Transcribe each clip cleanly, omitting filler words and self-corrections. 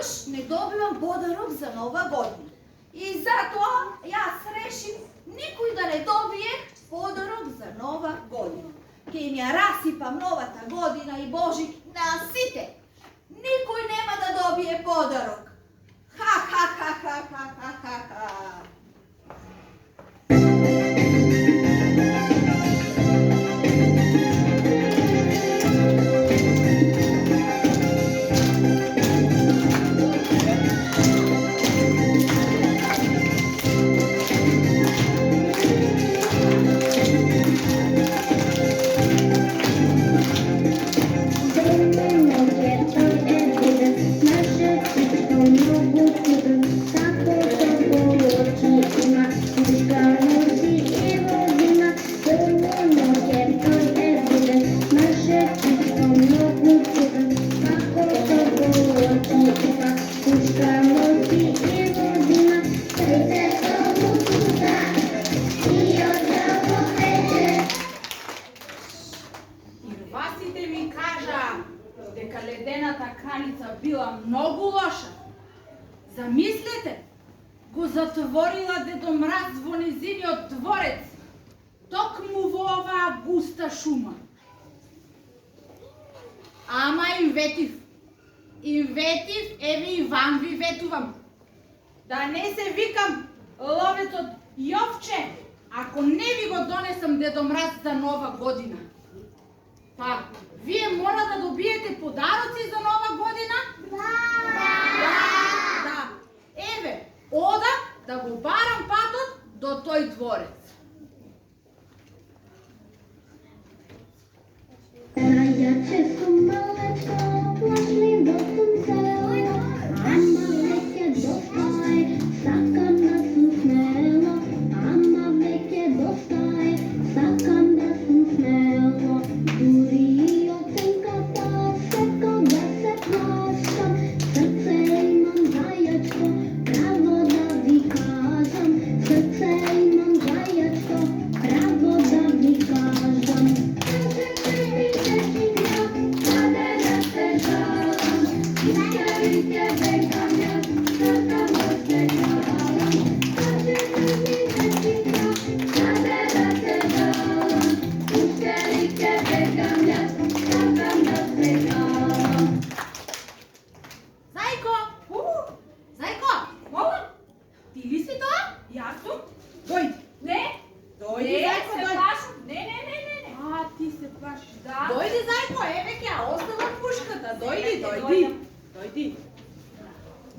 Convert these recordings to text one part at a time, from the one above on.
još ne dobivam podarok za Nova godina. I zato ja решim никой да не добие подарок за Нова година. Ке им ја расипам новата година и Божик на сите. Никой нема да добие подарок. Ха-ха-ха-ха-ха-ха-ха-ха. Замислете, го затворила Дедо Мраз во незиниот дворец, токму во оваа густа шума. Ама им ветив, еве и вам ви ветувам. Да не се викам ловецот Јовче, ако не ви го донесам Дедо Мраз за Нова година. Па, вие мора да добиете подароци за Нова година? Да. Еве, ода да го барам патот до тој дворец. Рајаче сум малечко, плашливо сум село, ама веќе доста е, сакам да сум смело, ама веќе доста е, сакам да сум смело, дури и оценката, секогаш се плашам, срце имам зајачко, право да ви кажам, срце имам зајачко, право да ви кажам.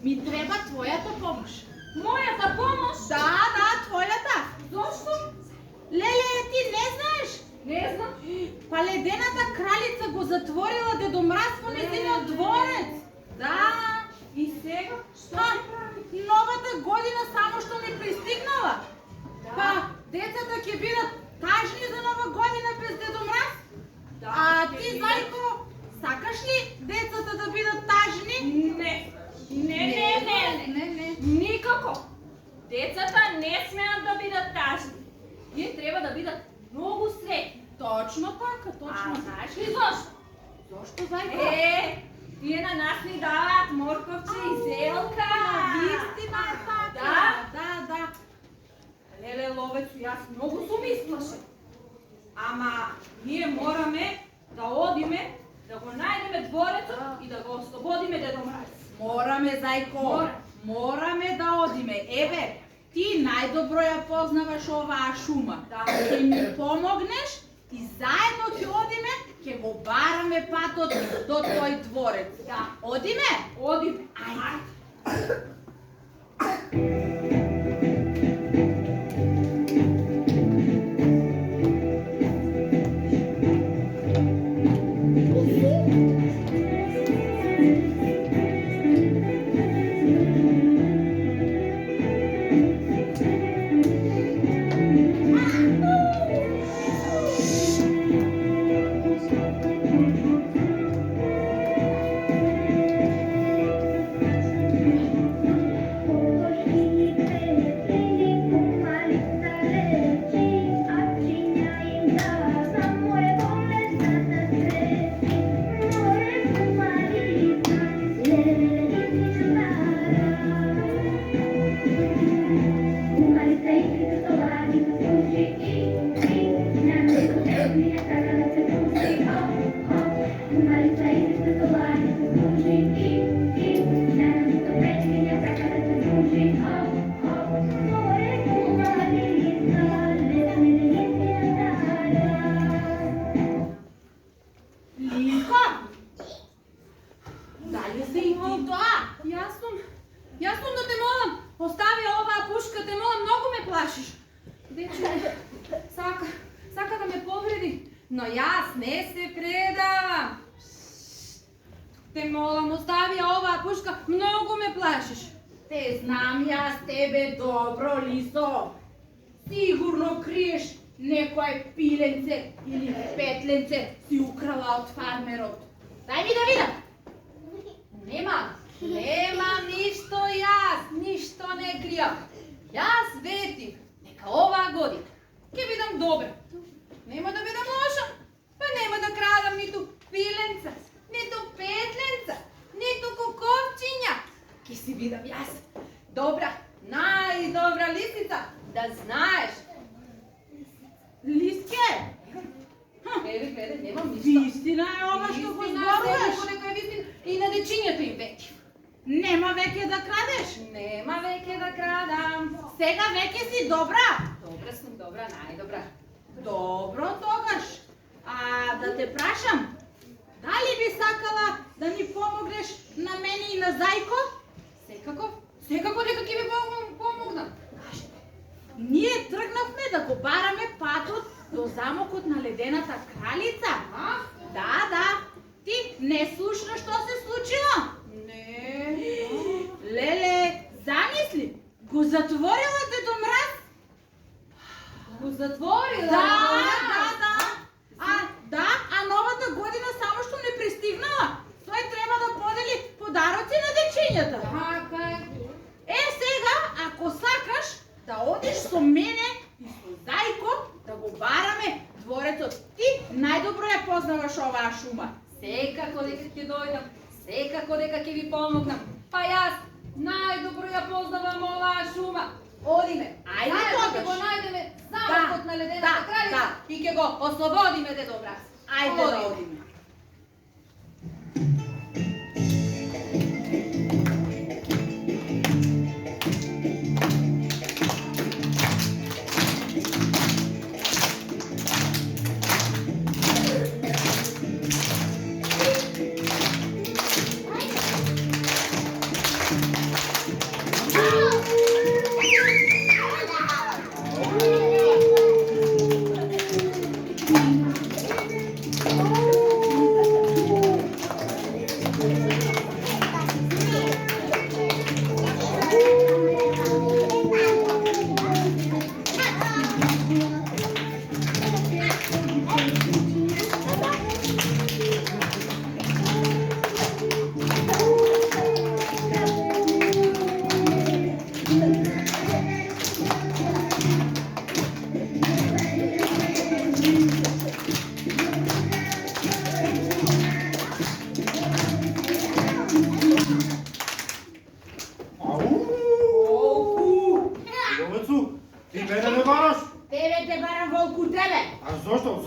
Ми треба твојата помош. Мојата помош? Да, твојата. Зошто? Леле, ти не знаеш? Не знам. Па ледената кралица го затворила Дедо Мраз во незиниот дворец. Да. И сега? Што Па, се прави? новата година само што не пристигнала. Да. Па, децата ќе бидат тажни за Нова година без Дедо Мраз. Да, А ќе ти, бидат. Зајко, сакаш ли децата да бидат тажни? Не. Не. Никако. Децата не смеат да бидат тажни. Тие треба да бидат многу среќни. Точно така, точно. А знаеш ли зошто? Зошто, Зајко? Тие на нас ни даваат морковче и зелка. Вистина е така. Да. Леле, ловецу, јас многу сум исплашен. Ама ние мораме да одиме, да го најдеме дворецот и да го ослободиме Дедо Мраз. Мораме, Зајко. Мораме да одиме. Еве, ти најдобро ја познаваш оваа шума. Да. Ќе ми помогнеш и заедно ќе одиме, ќе го бараме патот до тој дворец. Да. Одиме? Одиме. Ајде. Јас сум да те молам, остави оваа пушка, те молам, многу ме плашиш. Дече, сака да ме повреди, но јас не се предавам. Те молам, остави оваа пушка, многу ме плашиш. Те знам јас тебе добро, Лисо. Сигурно криеш некое пиленце или петленце си украла од фармерот. Дај ми да видам. Нема ништо јас, ништо не кријам. Јас ветив дека оваа година ќе бидам добра. Нема да бидам лоша, па нема да крадам ниту пиленца, ниту петленца, ниту куковчиња. Ќе си бидам јас добра, најдобра лисица, да знаеш. Лиске? Гледај, немам ништо. Вистина е ова што го зборуваш. Секако дека е вистина и на дечињето им ветив. Нема веќе да крадеш. Нема веќе да крадам. Сега веќе си добра. Добра сум, добра, најдобра. Добро тогаш. А да те прашам, дали би сакала да ни помогнеш на мене и на Зајко? Секако дека ќе ви помогнам. Кажете. Ние тргнавме да го бараме патот до замокот на ледената кралица. А? Да. Ти не слушна што се случило? Не. Леле, замисли, го затворила Дедо Мраз. Го затворила. Да, а новата година само што не пристигнала. Тој треба да подели подароци на дечињата. Така. Сега, ако сакаш да одиш со мене и со Зајко да го бараме дворецот, ти најдобро ја познаваш оваа шума. Секако дека ќе дојдам, секако дека ќе ви помогнам. Па јас најдобро ја познавам оваа шума. Одиме. Ајде, Заедно ќе тогаш. го најдеме замокот на ледената да, кралица да. и ќе го ослободиме Дедо Мраз. Ајде да одиме.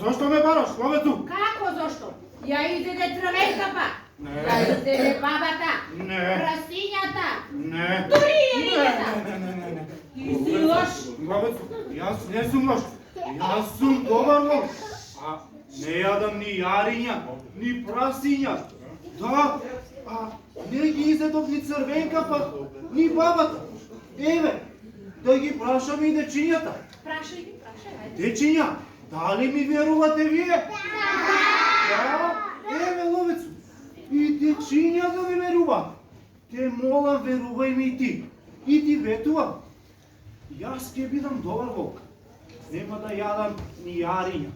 Зошто ме бараш, ловецу? Како зошто? Ја изеде трвенката, ја изеде бабата, Не. прасињата, Не. дури и рибата. Не. Ти си лош. Ловецу, јас не сум лош. Јас сум добар лов. А не јадам ни јариња, ни прасиња. Да, а не ги изедов ни црвенката, ни бабата. Еве, да ги прашам и дечињата. Прашај ги, ајде. Дечиња, дали ми верувате вие? Да, еве ловецу. И дечиња да ми верува. Те молам, верувај ми и ти. И ти ветувам. Јас ќе бидам добар волк. Нема да јадам ни јариња,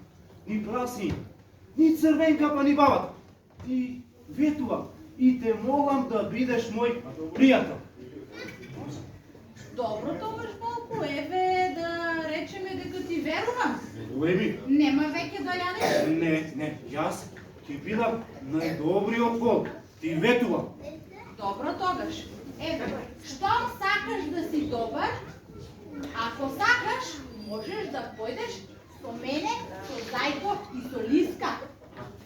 ни прасиња, ни црвенка па ни бабата. Ти ветувам и те молам да бидеш мој пријател. Добро, тогаш Волку, еве да речеме дека ти верувам. Верувај ми. Нема веќе да јадеш. Не, јас ќе бидам најдобриот волк. Ти ветувам. Добро, тогаш. Еве, штом сакаш да си добар, ако сакаш, можеш да појдеш со мене, со Зајко и со Лиска.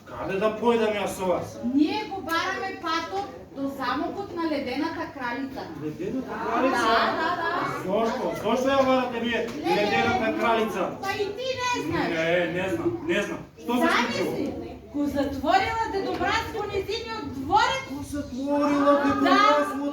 Каде да појдам јас со вас? Ние го бараме патот до замокот на ледената кралица. Ледената кралица? Да. Зошто? Зошто ја барате вие ледената кралица? Па и ти не знаеш. Не знам. Што се случило? Замисли, го затворила Дедо Мраз во низиниот дворец. Затворила Дедо Мраз во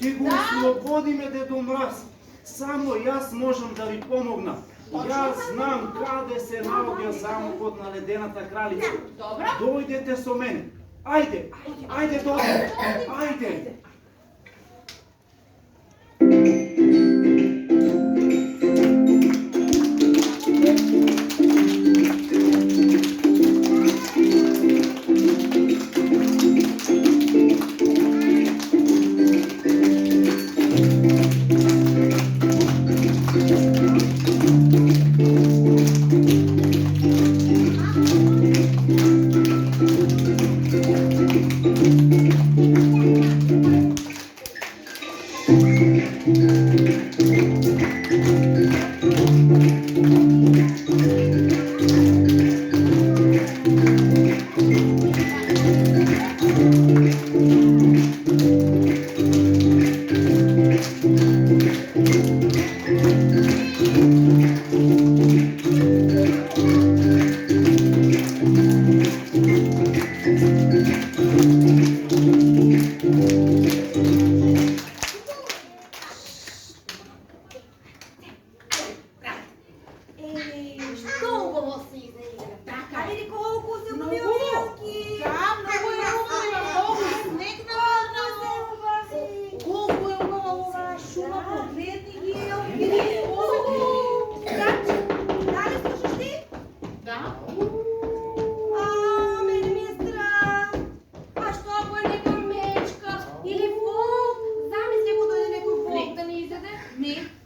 Ќе го ослободиме Дедо Мраз. Само јас можам да ви помогна. Јас знам каде се наоѓа замокот на ледената кралица. Добро. Дојдете со мене. Ајде, ајде дојдете. Ајде.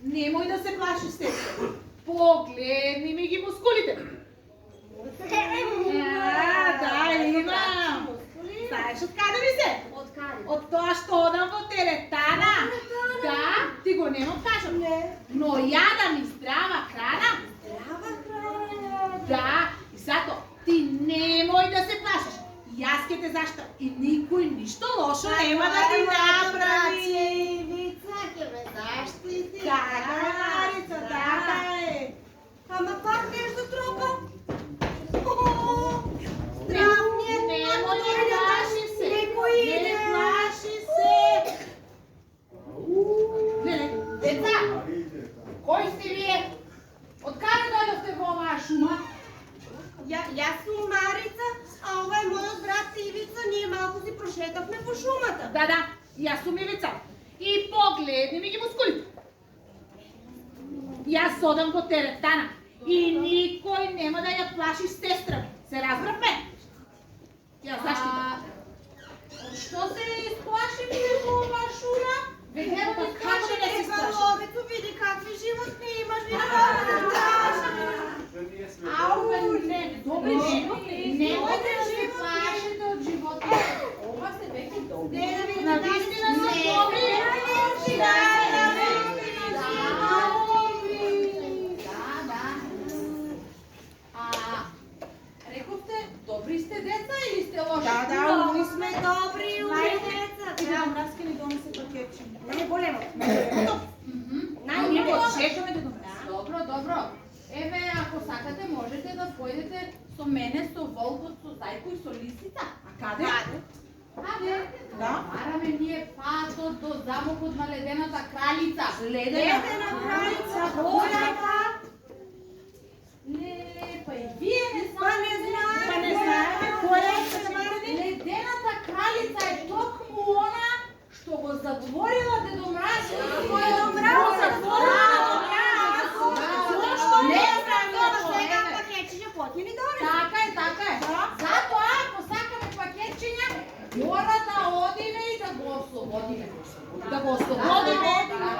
Немој да се плашиш, сестра. Погледни ми ги мускулите. Да, имам. Знаеш од каде ми се? Од каде? Од тоа што одам во теретана. Да, ти го нема кажам. Но јадам и здрава храна. Здрава храна. Да, и затоа ти немој да се плашиш. Јас ќе те заштитам и никој ништо лошо нема да ти направи. Ивица ќе ме заштити. Така, Марица, така е. Ама пак нешто тропа. Здравниот Немој да плаши се. Некој иде. Не плаши се. Леле, деца, кој сте вие? Од каде дојдовте во оваа шума? Јас сум Марица, а ова е мојот брат Ивица. Ние малку си прошетавме по шумата. Да, јас сум Ивица. И погледни ми ги мускулите. Јас одам во теретана и никој нема да ја плаши сестра ми. Се разбравме? Ја заштитам. Што се исплаши во оваа шума? Како да не се сплаши? Ловецо, види какви животни имаш. Ау, не, добри животни. Немој да се плашите од животни. Ова се веќе добри. Навистина се добри. Рековте, добри сте деца или сте лоши? Да, ние сме добри деца. Дедо Мраз ќе ни донесе пакетче. Најголемо. Ние го чекаме Дедо Мраз. Добро. Еве, ако сакате, можете да појдете со мене, со волкот, со зајко и со лисица. А каде? Аде, Да. бараме ние патот до замокот на ледената кралица. Ледена кралица, голема. Не, па и вие не Па не знаеме. Па не знаеме која е се баради? Ледената кралица е токму она што го затворила Дедо Мраз. Дедо Мраз затворила Дедо Мраз. Зошто? Не Не знам, знам, сега еве. пакетчиња поти ни донесе. Така е. Затоа, ако сакаме пакетчиња, мора да одиме и да го ослободиме. Да го ослободиме. Да.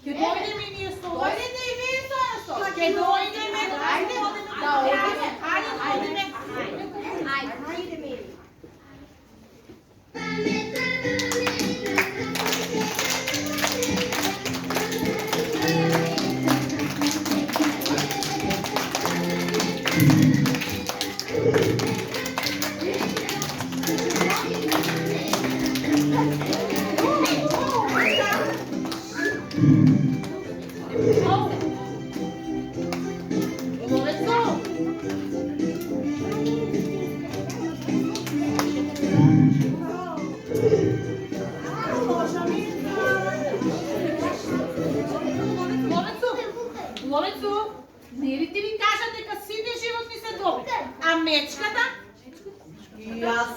Ќе дојдеме и ние со вас. Дојдете и вие со нас. Ќе дојдеме. Ајде, да одиме. Ајде. Ајде, ми. Ловецо.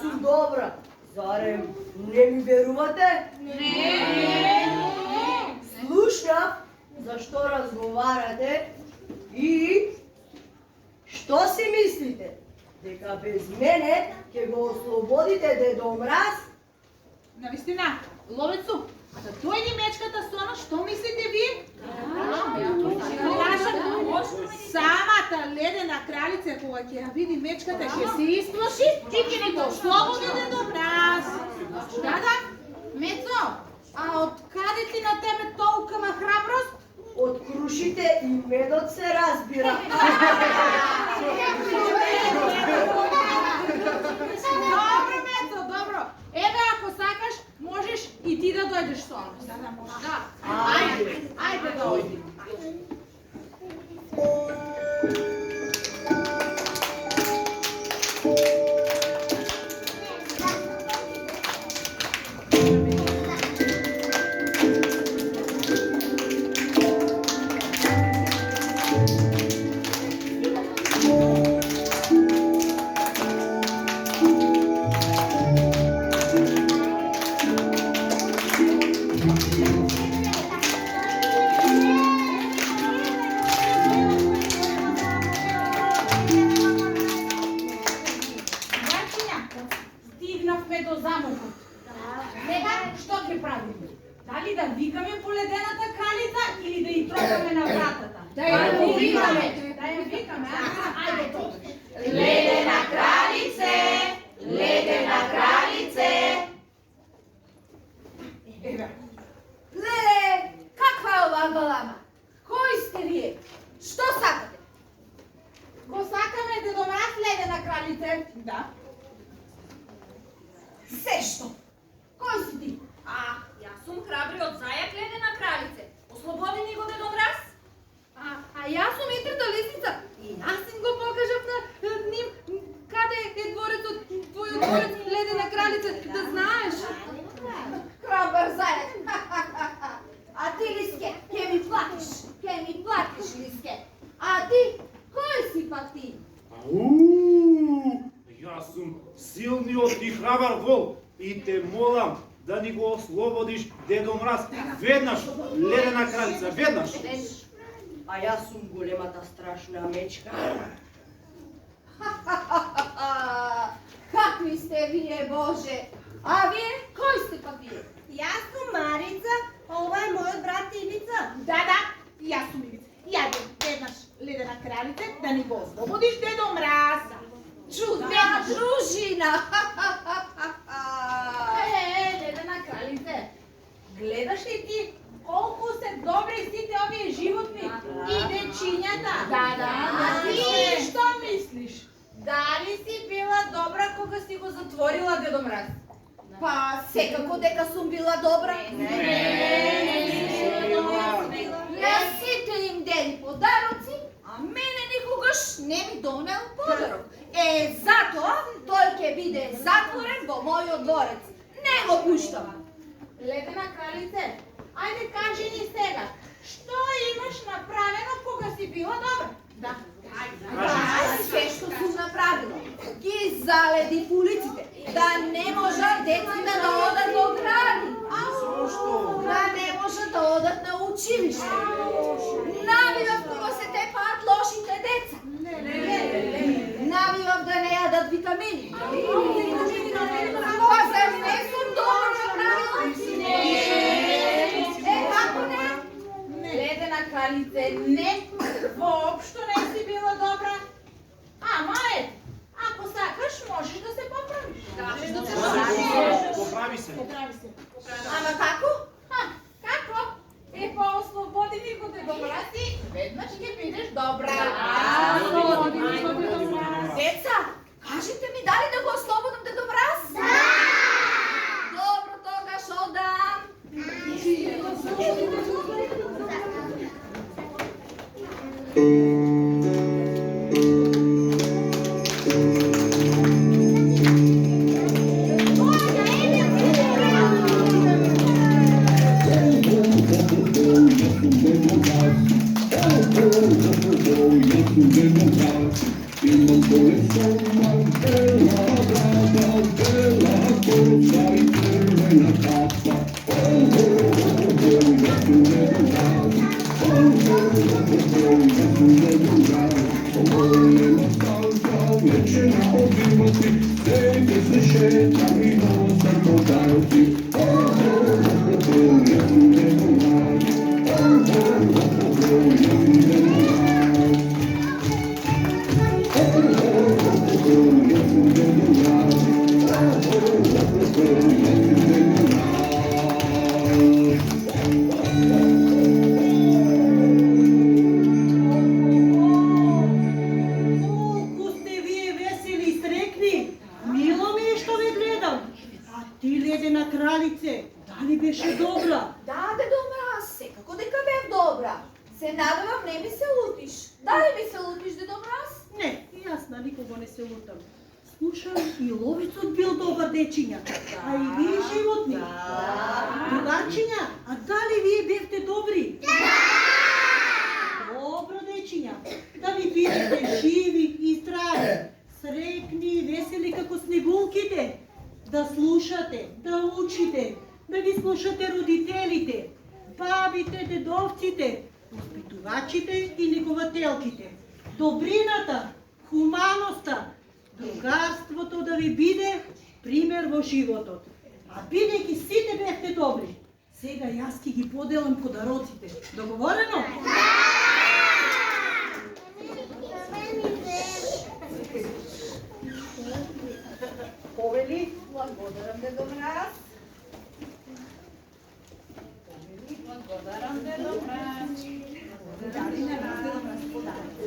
сум добра. Зарем не ми верувате? Не. Слушнав зашто разговарате и што си мислите? Дека без мене ќе го ослободите Дедо Мраз? Навистина, Ловецу, да дојди мечката со нас, што мислите вие? Самата ледена кралица, кога ќе ја види мечката, ќе се исплаши и ќе ни го ослободи Дедо Мраз. Да, Мецо, а од каде ти на тебе толкова храброст? Од крушите и медот се разбира. Добро, Мецо, добро. Еве, ако сакаш, можеш и ти да дојдеш со нас. Да. Ајде, дојди. Марчиња, стигнавме до замокот. Сега што ќе правиме? Дали да викаме по ледената кралица или да ја тропаме на вратата? Да ја викаме. Да ја викаме, ајде тогаш. Ледена кралице, ледена кралице. Еве. Леле, каква е ова галама? Кои сте вие? Што сакате? Го сакаме Дедо Мраз, ледена кралице. Да. Се што? Кој си ти? Јас сум храбриот зајак ледена кралице. Ослободи ни го Дедо Мраз. А јас сум Итрата лисица и јас им го покажав на ним каде е дворецот, твојот дворец, ледена кралица, да знаеш. Храбар зајак. А ти, Лиске, ќе ми платиш, Лиске. А ти, кој си пак ти? Јас сум силниот и храбар вол и те молам да ни го ослободиш Дедо Мраз веднаш, ледена кралица, веднаш. А јас сум големата страшна мечка. Какви сте вие, Боже? А вие, кој сте пак вие? Јас сум Марица, ова е мојот брат Ивица. Да, и јас сум Ивица. Јаде, веднаш, ледена кралице, да ни го ослободиш Дедо Мраз. Чудна дружина! Ледена кралице, гледаш ли ти колку се добри сите овие животни и дечињата? Да. А ти што мислиш? Дали си била добра кога си го затворила Дедо Мраз? Па, секако дека сум била добра. Јас сите им дели подароци, а мене никогаш не ми донел подарок. Затоа тој ќе биде затворен во мојот дворец. Не го пуштам. Ледена кралице, ајде кажи ни сега, што имаш направено кога си била добра? Да. Све што сум направила, ги заледи улиците, да не можат децата да одат во гради. Да не можат да одат на училиште. Навивав кога се тепаат лошите деца. Навивав да не јадат витамини. Зар не сум добро направила? Како не? Ледена кралице, не, воопшто не си била добра. Ама ако сакаш, можеш да се поправиш. Поправи се. Ама како? Како? Ослободи ни го Дедо Мраз и веднаш ќе бидеш добра. Деца, кажете ми дали да го ослободам Дедо Мраз? Да! Добро, тогаш одам. Колко сте вие весели и срекни! Мило ми е, што ве гледам. А ти, ледена кралице, дали беше добра? Да, Дедо Мраз, секако дека бев добра. Се надевам не ми се лутиш. Дали ми се лутиш, Дедо Мраз? Не, и јас на никого не се лутам. Слушам, и ловицот бил добар, дечиња. А и вие животни. Другарчиња, а дали вие бевте добри? Добро, дечиња. Да ви бидете живи и здрави, срекни и весели како снегулките. Да слушате, да учите, да ги слушате родителите, бабите, дедовците, воспитувачите и негователките. Добрината, хуманоста, другарството да ви биде пример во животот. А бидејќи сите бевте добри, сега јас ќе ги поделам подароците. Договорено? Повели? Благодарам, Дедо Мраз. Благодарам, Дедо Мраз. Дали не разбирам на сподарите.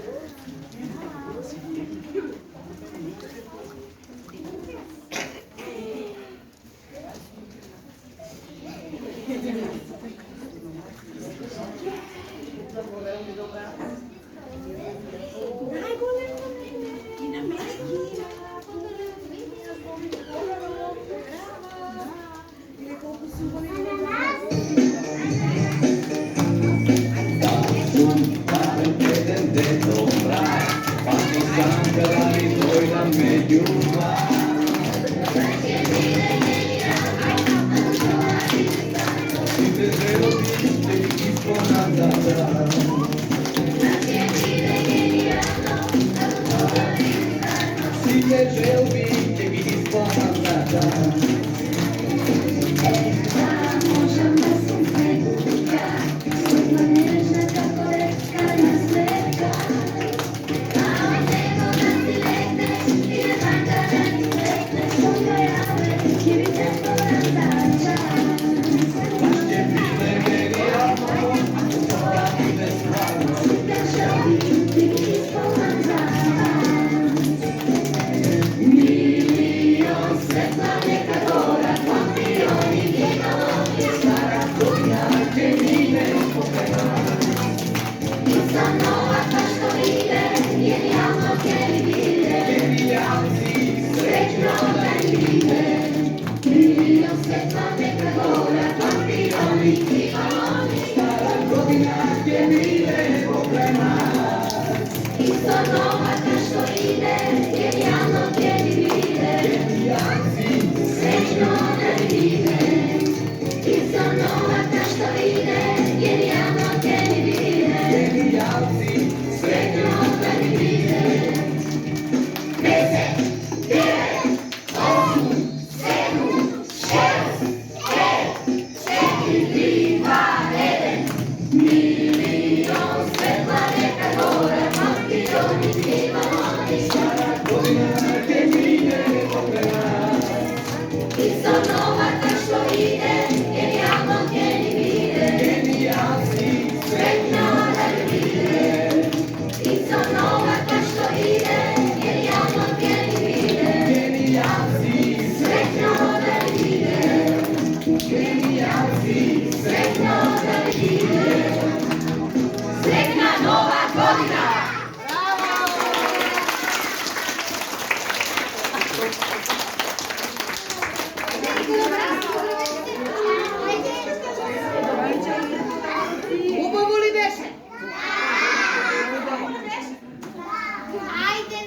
Добре,